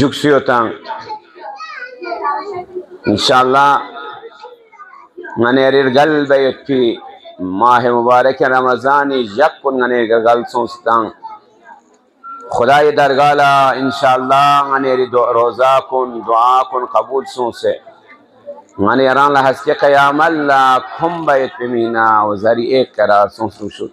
juksiotang insyaallah nganerir galbe yetpi mah mubarak ramazani yakun nganerir gal sonstang खुदाई दरगाला इंशाअल्लाह nganerir roza kun dua kun qabul sonse ngane erang la haske qiyamal la khumba yetmina wa zari ek karar sonsushut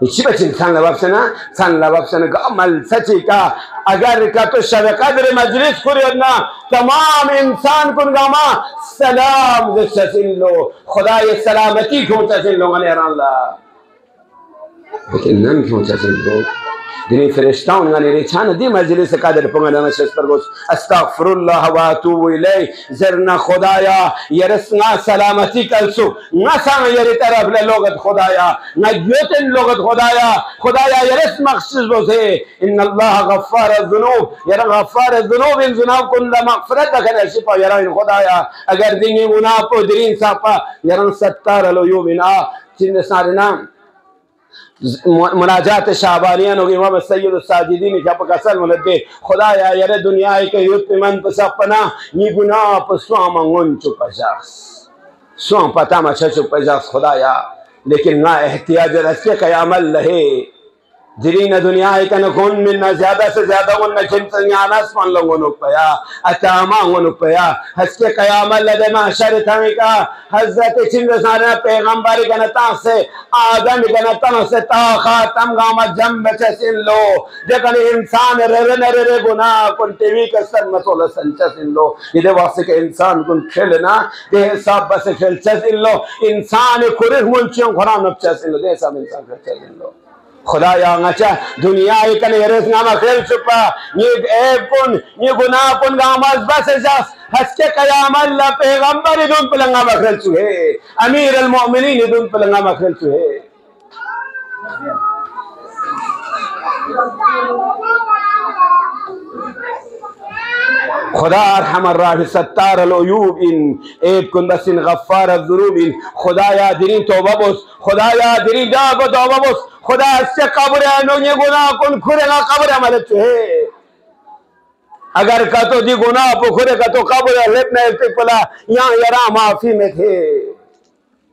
इसी बच्चे सान लबाबसना का अमल सच्ची का अगर का तो शब कद्र मजलिस कुरना तमाम इंसान कुन गामा सलाम जसिन लो खुदा ये सलामती क्यों चसिन लो गने अल्लाह लेकिन नन क्यों चसिन लो दिनी फरिश्ताओं ने रिछान दी मजलिस कदर पंगना शस्तर गोस अस्तगफिरुल्लाह व अतूबु इलै जरना खुदाया यरसना सलामती कलसु ना सांग यरी तरफ ले लोगत खुदाया ना योतन लोगत खुदाया यरस मखसूस बोसे इन्नल्लाह गफ्फार अज़्ज़ुनूब यरा गफ्फार अज़्ज़ुनूब इन जुनाब कुल मगफिरत कने शिफा यरा इन खुदाया अगर दिनी गुनाह को दिरीन सापा यरा सत्तार अलयूब इना चिन्ह सारना मुनाजात शाबानियन होगी इमाम सैयद साजिदीन क्या पकसल मुलदे खुदाया यारे दुनिया के युद्ध मन पर सपना ये गुनाह पर स्वामंगुन चुपजास स्वाम पता मचा चुपजास खुदाया लेकिन ना एहतियाज रस्ते कयामल रहे दिरीन दुनिया के न कौन मिलना ज्यादा से ज्यादा उन न चिंतन यानस मान लोगों ने पया अतामा उन पया हस्के कयामल लदे महशर थाने का हज़रत चिंद सारे पैगंबर के नता से आदम के नता से ता खातम गामा जम बचे सिन लो देखन इंसान रे गुनाह कुन टीवी के सर मसोल संच सिन लो ये वास्ते के इंसान कुन खेलना दे हिसाब बस खेल सिन लो इंसान कुरे मुल्चियों खरा नफ्स सिन लो दे सब इंसान खेल सिन लो खुदा या ngacah dunia ikan heres ngama khel supa ni epun ni guna pun ngamas basas haske kayamal la pegambar idun pelanga makhel suhe amir al mu'minin idun pelanga makhel suhe खुदा अरहमर राहिम सत्तार अलयूब इन ऐब कुन बसिन गफ्फार अज़्ज़ुनूब इन खुदाया दिनी तौबा बोस खुदाया दिनी जागो तौबा बोस खुदा से कब्र नो ये गुनाह कुन खुरेगा कब्र मलत है अगर का तो दी गुनाह पे खुरेगा तो कब्र लेपने पे पला यहां यरा माफी में थे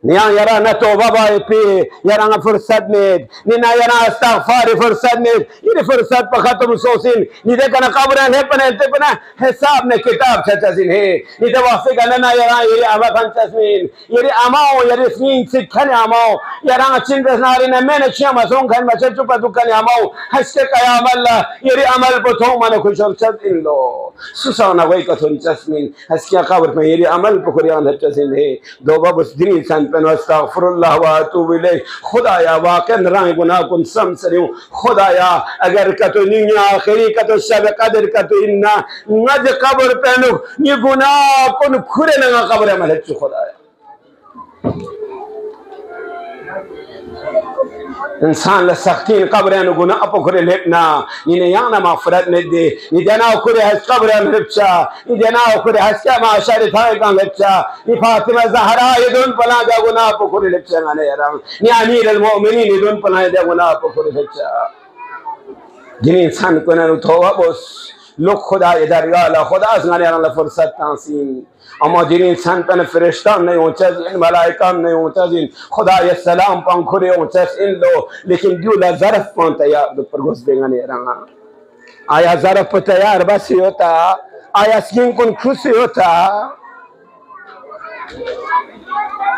निया यरा न तौबा बाय पे यरा न फुर्सत में निना यरा इस्तिगफार फुर्सत में ये फुर्सत पर खत्म सोसिन निदे कना कब्र है पने ते पना हिसाब ने किताब छचसिन है निदे वास्ते कना ना यरा ये आवा खंचसिन ये अमाओ ये स्नीन सिखने अमाओ यरा चिंद नारी ने मैंने छिया मसों खन मचे चुप दुकान अमाओ हस्ते कयामल ये अमल पर तो मन खुशल चसिन लो सुसाना वही कथुन चस्मिन हस्किया कब्र में ये अमल पर कुरान चसिन है दोबा बस दिन सन अस्तगफिरुल्लाह व अतूबु इलैह खुदाया वाकई राह गुनाह कुन सम सरियो खुदाया अगर का तो दुनिया आखिरी का तो शब कदर का तो इन्ना नज कब्र पेनो ये गुनाह कुन खुरे ना कब्र में लच खुदाया इंसान ला सख्ती कब्र न गुनाह पखरे लेना इने याना मगफिरत ने दे नि देना खुरे हस कब्र में लचा नि देना खुरे हस क्या माशर था का लचा नि फातिमा ज़हरा ये दोन पला जा गुनाह पखरे लचा ने यार नि अमीर अल मोमिनीन ये दोन पला जा गुनाह पखरे लचा जिन इंसान को न तौबा बस लोग खुदा इधर या खुदा सने अल्लाह फुर्सत तासीम अमा जिन इंसान पर फरिश्ता नहीं होता जिन मलाइका नहीं होता जिन खुदा ये सलाम पंखुरे होता इन लो लेकिन जो ला ज़रफ पन तैयार पर घुस देगा नहीं रहा आया ज़रफ तैयार बस होता आया स्किन कुन खुशी होता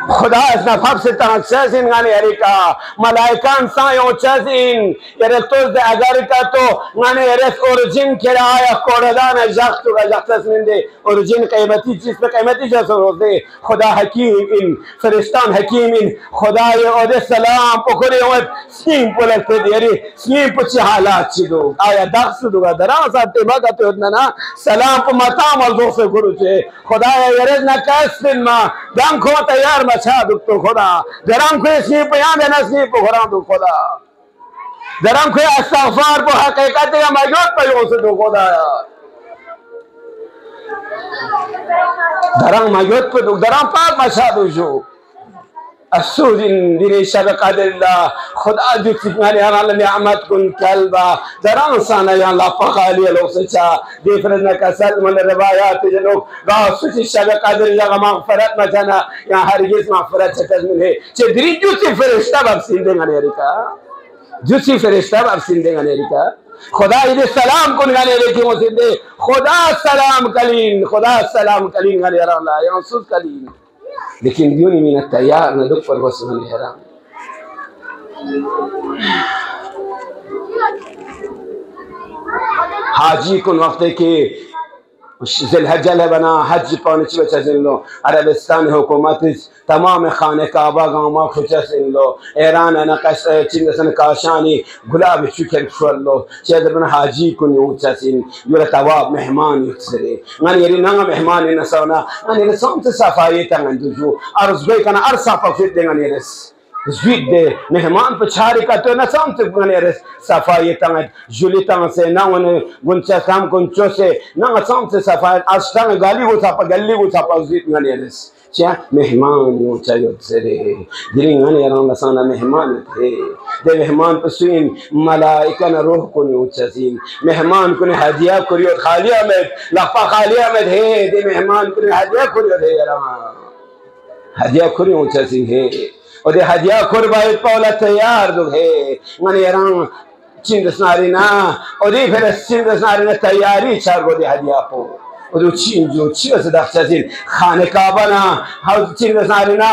खुदा इसना फब से तांसिन गाने अरिका मलाइकान सायों चसिन ये तो अगर का तो गाने एरेस ओरिजिन के आया कोरदान जख्त का जख्त मिंदे ओरिजिन कीमती चीज पे कीमती चीज होते खुदा हकीम इन फरिश्तान हकीम इन खुदा ये और सलाम पकड़े और स्कीम पुलक पे देरी स्कीम पुछ हालात चिदो आया दख्त दुगा दरासा ते मगत होतना ना सलाम को मता मजो से गुरु से खुदा ये ना कैसन मा दम खो तैयार मचा दुख खुदा दरम को इसने बयान देना इसने खुदा दो खुदा दरम को इस्तिगफार को हकीकत या मौजूद पे हो से दो खुदा दरम मौजूद पे दो दरम पाक मचा दो जो असुदिन दिने शब कदरला खुदा जो सिग्नल यार नियामत कुन कलबा दरम साना या अल्लाह पकाली लो सचा देखरना कसल मन रिवायात जनो गासुची शब कदर या मगफरत मजना या हरगिज मगफरत चकज मिले चे दिरी जो से फरिश्ता बाब सिंदे अमेरिका जो से फरिश्ता बाब सिंदे अमेरिका खुदा ये सलाम कुन गाने लेके वो सिंदे खुदा सलाम कलीन गाने अल्लाह या सुस कलीन लेकिन यूनी मीना तैयार न दुख पर वसूल हैरान हाजी कुन वक्त के ज़िलहज्जा बना हज पहुँच लो अरबिस्तान हुकूमत तमाम खाने काबा गामा खुचसिन लो ईरान नकश चिंगसन काशानी गुलाब चुके लो चेदरबन हाजी कुन ऊंचासिन युरा तवाब मेहमान युत्सरे ngani yeri nanga मेहमान ina sauna ngani yeri somte safari tangan duju arus goi kana arsa pa fit dengan yeres Zwide mehman pachari ka to na samte ngani safari tangan juli tangan se nangone guncha sam guncho se nanga samte safari astang gali go sapa galli go sapa zwid ngani yeres क्या मेहमान यो चाहिए तेरे dealing आने यारां लसाना मेहमान थे दे मेहमान पसीन मलाइका न रूह को न्यू चसीन मेहमान को ने हदिया करियो खालिया में लफा खालिया में थे दे मेहमान को ने हदिया करियो थे यारां हदिया करियो चसीन है और दे हदिया कुर्बान पावला तैयार दो है माने यारां चिंदसनारी ना और दे फिर चिंदसनारी ना तैयारी चार को दे हदिया पो और जो चीज़ से दाख चीज़ खाने का बना हाउ चीज़ सारे ना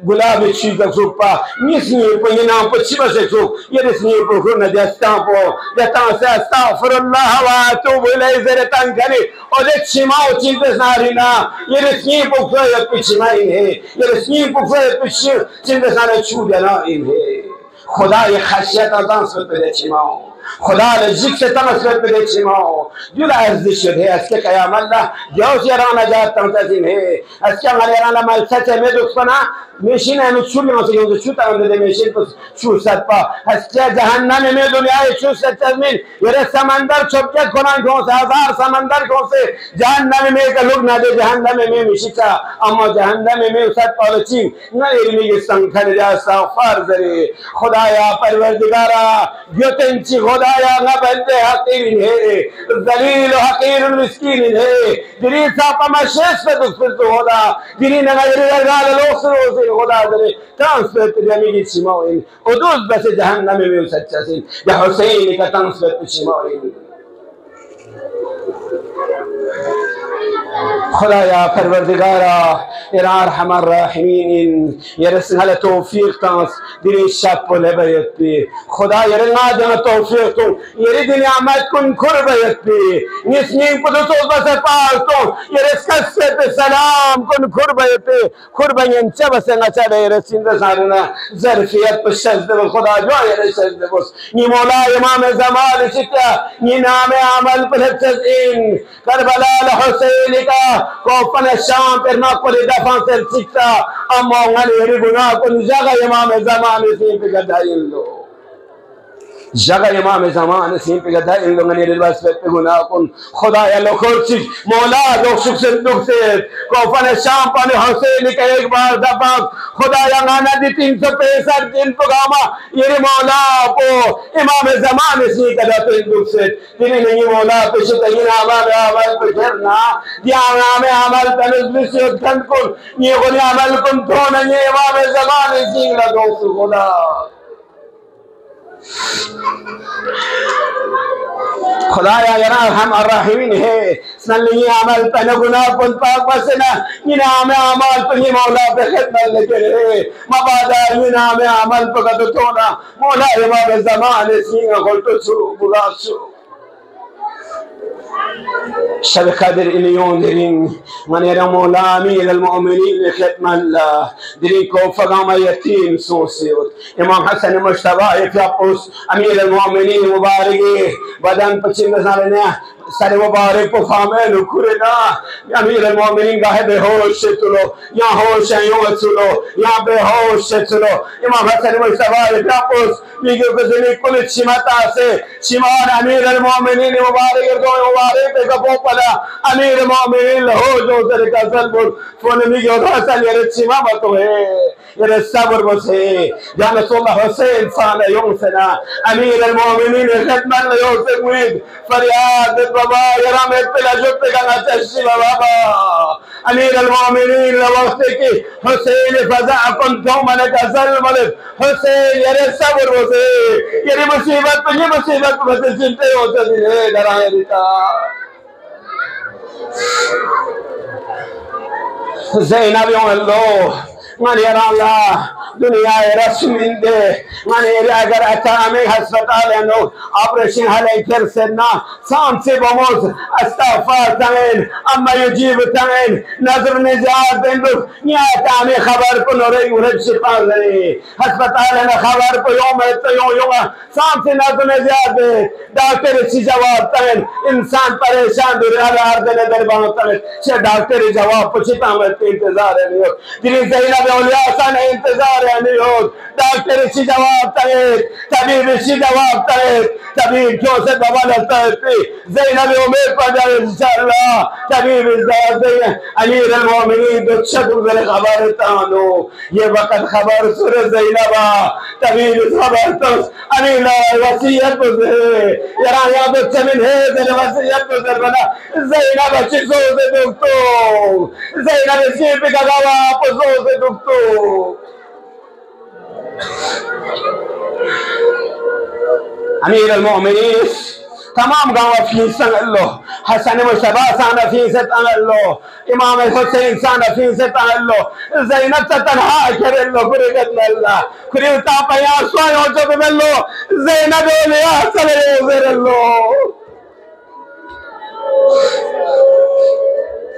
गुलाब चीज़ का सूपा निस्नी पर ये नाम पर चिबा से सूप ये निस्नी पर खुद न जस्तां से अस्तगफिरुल्लाह व अतूबु इलैहि ज़रे तंकरी और ये चिमाओ चीज़ सारे ना ये निस्नी पर खुद ये पिछमाई है ये निस्नी पर खुद पिछ चीज़ सारे छूट ना इन्हें खुदा ये खशियत अज़ान से पे चिमाओ खुदा ने जिक्र तमस्सुक पे चिमाओ जुला अर्जिश है इसके कयाम अल्लाह जो याराना जात तंतजिन है इसके याराना मल सच में दुखना मेशिन है छुल में से जो छुता अंदर मेशिन पर छु सत्पा इसके जहन्नम में दुनिया है छु सत्तमिन ये समंदर छुपके कोना को हजार समंदर को से जहन्नम में का लोग ना दे जहन्नम में मिशिका अम्मा जहन्नम में सत पॉलिसी ना इल्मी के संखन जा इस्तगफार जरे खुदाया परवरदिगारा जो तेंची खुदाया ना बंदे हकीर है जलील हकीर मिस्कीन है दिली सापा मशेस पे तो खुदा दिली ना गाल लोग खुदा दे ट्रांसफर जमीनी चिमाओ उदूस बस जहन्नम में सच्चा से या हुसैन का ट्रांसफर चिमाओ खुदाया परवरदिगारा इरार हमर राहिमीन यरसल तौफीक तास दिल शप लेबयत पे खुदा यरना जन तौफीक तो यरे दिन आमद कुन कुर्बयत पे निस्नी पुदुतो बस पाल तो यरस कसत सलाम कुन कुर्बयत पे कुर्बयन चबसंगा चबे यरसिंद सारना ज़रफियत पे शज़द खुदा जो यरसद बस नि मौला इमाम ज़मान चिता नि नाम अमल पर तज़ीन करबला हुसैन का कोफन शाम पर ना कोई दफा से चिता अम्मा वाले गुनाह को जगह इमाम ज़मान से पे गदाई लो जगह इमाम ज़मान से पे गदाई लो ने लिबास पे गुनाह को खुदा या लो कुर्सी मौला लो सुख से दुख से कोफन शाम पर हुसैन का एक बार दफा खुदा या गाना दी 365 दिन प्रोग्रामा ये मौला को इमाम ज़मान से का दुख से तिने नहीं मौला पे शतईन अमल पे करना या नाम अमल तनज़ से खन को ये गोली अमल को तो नहीं इमाम ज़मान से का दोस्त खुदा खुदाया यारा हम अर्रहीमीन है सल्ली अमल पे गुनाह कुन पाक बसना ये नाम अमल पे ये मौला पे खिदमत लेके रहे मबादा ये नाम अमल पे कद तो ना मौला इमाम ज़मान से को तो शुरू बुला शुरू शब कदर इलियोन दिरिन मन यरा मौला अमीर अलमुमिनीन खिदमत अल्लाह दिरी को फगाम यतीम सोसियत इमाम हसन मुश्तबा यापुस अमीर अलमुमिनीन मुबारक बदन पचिन सारे सारे मुबारक को फामे लुकुरेना अमीर अलमुमिनीन गाहे बेहोश से चलो या होश है यो चलो या बेहोश से चलो इमाम हसन मुश्तबा यापुस मीगे को जने कुल चिमता से चिमान अमीर अलमुमिनीन मुबारक दो मुबारक पे कपो पला अमीर मोमिन हो जो तेरे का सलबुल फोन में जो हसन ये चिमा मत है ये सब्र बस है जान रसूलुल्लाह हुसैन साला युसना अमीर अलमुमिनीन खिदमत युसुद फरियाद बाबा यरा में पे जो पे का तशी बाबा अमीर अलमुमिनीन वक्त की हुसैन फजा कुन तो मन का सलबुल हुसैन ये सब्र बस है ये मुसीबत बस चिंता होती है डराए दिता ज़ैनब यो लो मन यारा अल्लाह दुनिया रस्मिंदे माने अगर अचानक अस्पताल नो ऑपरेशन हाले करसना सांसे बमोस अस्तगफर तमेन अम्मा युजीब तमेन नजर निजात देंदु न्या तामे खबर को नरे उरज सिपाल रे अस्पताल ना खबर को यो में तो यो सांसे नजर निजात दे डॉक्टर सी जवाब तमेन इंसान परेशान दुनिया हर दिन दरबार तमेन से डॉक्टर जवाब पूछता मैं इंतजार है नहीं दिल ज़ैनब औलिया सन इंतजार है नहीं हो डॉक्टर सी जवाब तमेन तबीब सी जवाब तमेन तबीब क्यों से दवा लगता है ज़ैनब उम्मीद पर जाए इंशाअल्लाह तबीब ज़ैनब अमीर अल-मोमिनीन दुखशत उधर खबर तानो ये वक्त खबर सुर ज़ैनब तबीब खबर तो अमीर वसीयत उधर यार याद चमिन है ज़ैनब वसीयत उधर बना ज़ैनब चिज़ों से दुखतो ज़ैनब सीप का दवा पुज़ों से दुखतो अमीर अल-मोमिनीन तमाम गाँव फीस लो हसन मुशबा सान फीस लो इमाम हुसैन सान फीस लो ज़ैनब तन्हा कर लो कुरिगत अल्लाह कुरिता पया सोयो जब लो ज़ैनब ले चले लो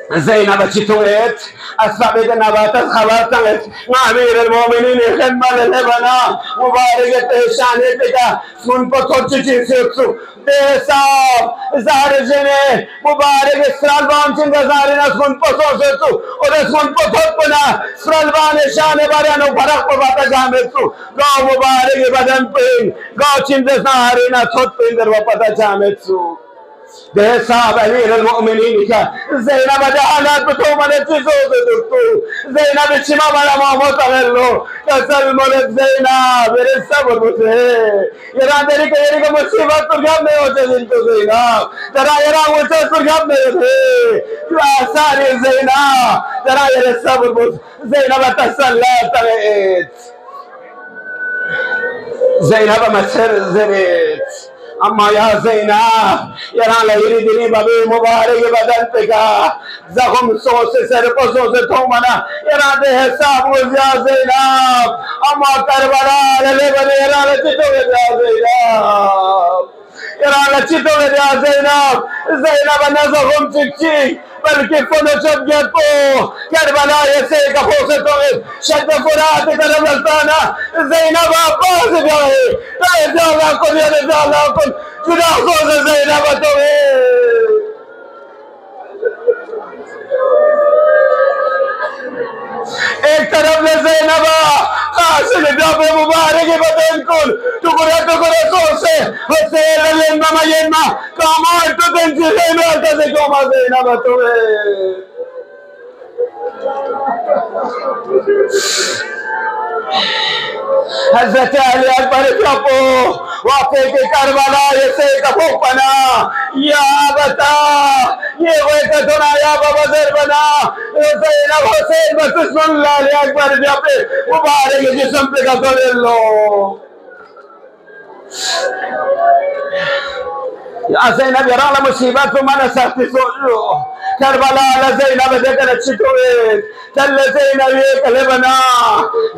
ज़ैनब चितोएत अस्बाब नबात खबर तंगत अमीर अल-मोमिनीन खिदमत ले बना मुबारक तेशाने का सुन पर कुछ चीज से बेसाब ज़ारजने मुबारक सलमान चिंगा ज़ारिना सुन पर से तू और सुन पर थोप ना सलमान शान बारे नो फरक पर बात जाने तू गाँव मुबारक बदन पे गाँव चिंगा ज़ारिना थोप पे इधर वापस जाने तू बेसाब अमीर अल-मोमिनीन का ज़ैनब जहानात तो मने चीज़ों से दुखतो ज़ैनब चिमा वाला मामो तगल लो कसल मलक ज़ैनब मेरे सब्र मुझे यार तेरी का मुसीबत तो क्या में होते दिन तो ज़ैनब तेरा यार मुझे तो क्या में थे जो आसानी ज़ैनब तेरा यार सब्र मुझे ज़ैनब तसल्ला तगेत ज़ैनब मसर ज़रेत अम्मा या ज़ैनब यार लहरी दिनी बबे मुबारक बदन पे का जख्म सो से सर को सो से तो मना यार दे हिसाब हो जा ज़ैनब अम्मा करबला ले बने यार चितो हो जा ज़ैनब यार चितो हो जा ज़ैनब ज़ैनब न जख्म चिची बल्कि फनो चुप गया तो करबला ऐसे कफो से तो शद फुरात कर बस्ताना ज़ैनब आवाज गए ताए जाला को ये जाला को जुदा को ज़ैनब तो एक तरफ में ज़ैनब कासिल जाबे मुबारक बदन कुल टुकड़ा तो से हुसैन लेना मयना कमाल तो दिन ज़ैनब का से को ज़ैनब तो हज़रत अली अकबर कपो वाक़े के करबला ऐसे कपो बना या बता ये वो कथना या बदर बना ज़ैनब हुसैन बसुल्लाह अली अकबर जापे मुबारक जिस्म पे का कर लो या ज़ैनब यार ला मुसीबत तो मैंने सख्ती सोच लो करबला ला ज़ैनब देखकर अच्छी तो चल ज़ैनब ये कले बना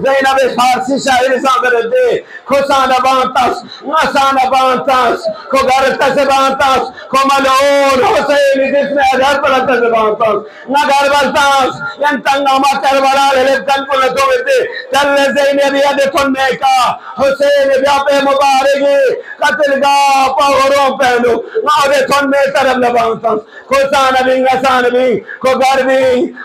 ज़ैनब फारसी शायरी सागर दे खुशाना बांतास नसाना बांतास को गरता से बांतास को मलोन हुसैन जिसने आधार पर लगता से बांतास ना गरबतास यंतंगमा करबला ले कल को लगो दे चल ज़ैनब ये देखो ने का हुसैन व्यापे मुबारक कत्ल का पावरों पहनो ना देखो ने तरफ लगातास खुशाना बिंगा सानवी को गरबी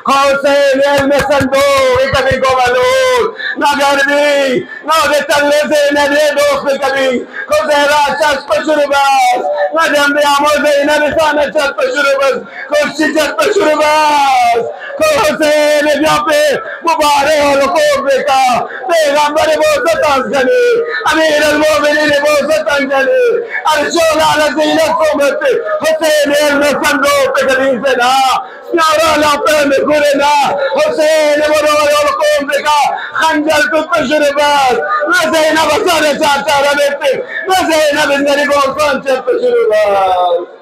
हुसैन में संदो कभी को मलोन ना गरबी ना दे तल्ले से न दे दोस्त कभी को जहरा चस पशुरबास ना जंबे आमो से न निशान चस पशुरबास को शिजत पशुरबास को हुसैन व्यापे मुबारक और को बेका पैगंबर बहुत तांगने अमीर अल-मोमिनीन बहुत तांगने अर्शोला नज़ीला को मत हुसैन में संदो पे कभी से ना यारा ला पे में गुरे ना हुसैन और को बेका खंजर तो पशुरबास ना ज़ैनब सारे चाचा रमेते ना ज़ैनब इंदरी को कौन से पशुरबास